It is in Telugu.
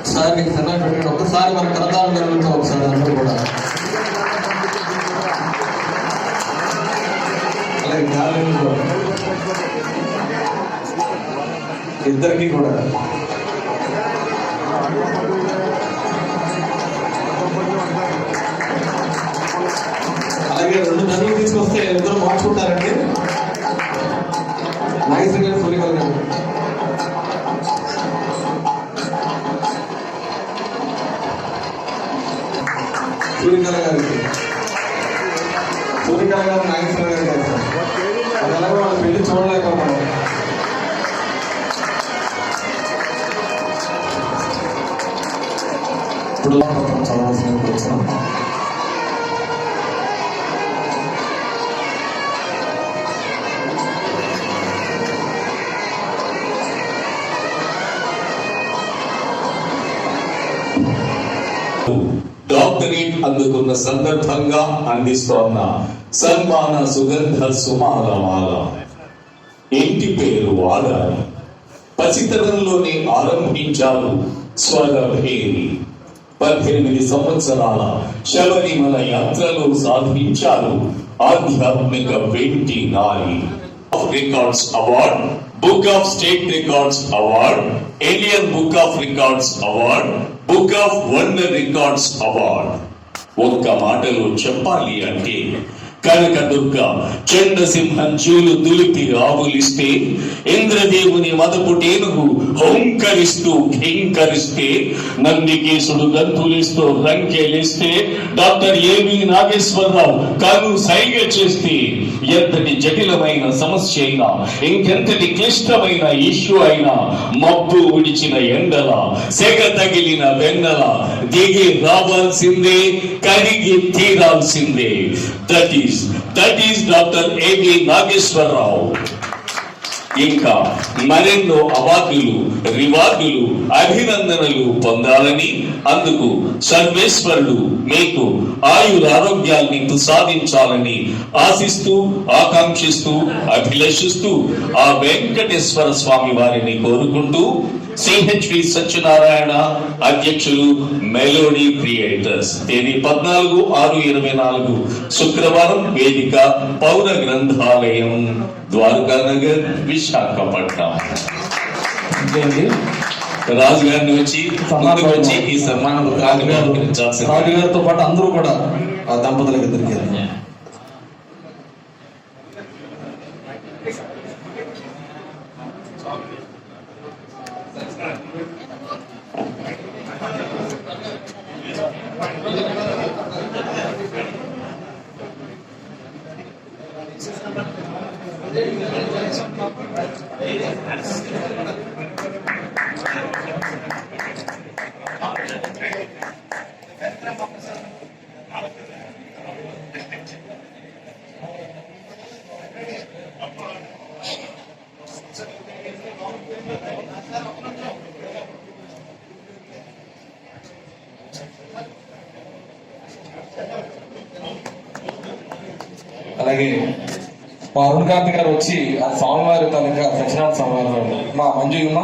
ఒకసారి మీకు ధన్యవాదాలు పెట్టండి. ఒక్కసారి మన కరతాళం జరుగుతాం ఒకసారి అందరూ కూడా. అలాగే గాలిలో ఇద్దరికి కూడా అలాగే 2 గంటలు తీసుకొస్తే ఇద్దరు మార్చుకుంటారండి. నాగేశ్వర గారు, సూర్యకళ గారు. సూర్యకళ గారికి, సూర్యకళ గారు నాగేశ్వర గారు గారు అది ఎలాగో వాళ్ళ పెళ్లి చూడలేకపోతాం. ఇప్పుడు చదవాల్సిన వచ్చినాం. డాక్టరేట్ అందుకున్న సందర్భంగా అందిస్తోన్న సన్మాన సుగంధ సుమాలమాల. ఇంటి పేరు వాడాలి, పసితనంలోనే ఆరంభించారు స్వరభేరి. 18 సంవత్సరాల శబరిమల యాత్రలో సాధించారు ఆధ్యాత్మిక వెంటి నారి. Records award, book of state records award, Indian book of records award, book of world records award. ఒక్క మాటలో చెప్పాలి అంటే కనకదుర్గ చండసింహం చూలు దులిపి ఆవులిస్తే, ఇంద్రదేవుని మదపుటేనుగు హోంకరిస్తూ ఘీంకరిస్తే, నందికేశుడు గంతులిస్తూ రంకెలిస్తే, డాక్టర్ ఏవి నాగేశ్వరరావు కను సైగ చేస్తే, ఎంతటి జటిలమైన సమస్య అయినా, ఇంకెంతటి క్లిష్టమైన ఇష్యూ అయినా, మబ్బు విడిచిన ఎండల, సెగ తగిలిన వెన్నెల దిగి రావాల్సిందే, కరిగి తీరాల్సిందే. That is డాక్టర్ ఏవి నాగేశ్వరరావు. ఇంకా మరెన్నో అవార్డులు, రివార్డులు, అభినందనలు పొందాలని, అందుకు సర్వేశ్వరుడు మీకు ఆయురారోగ్యాల్ని సాధించాలని ఆశిస్తూ, ఆకాంక్షిస్తూ, అభిలషిస్తూ ఆ వెంకటేశ్వర స్వామి వారిని కోరుకుంటూ, సిహెచ్వి సత్యనారాయణ అధ్యక్షులు, మెలోడీ క్రియేటర్స్. తేదీ 14/6/24 శుక్రవారం. వేదిక పౌర గ్రంథాలయం, ద్వారకా నగర్, విశాఖపట్నం. రాజు గారిని వచ్చి ఈ సన్మానం రాజు గారితో పాటు అందరూ కూడా ఆ దంపతులకు దొరికారు. అలాగే మా అరుణ్ కాంతి గారు వచ్చి ఆ స్వామివారి తాలూకా సత్యనారాయణ స్వామివారి మా మంజుయమ్మ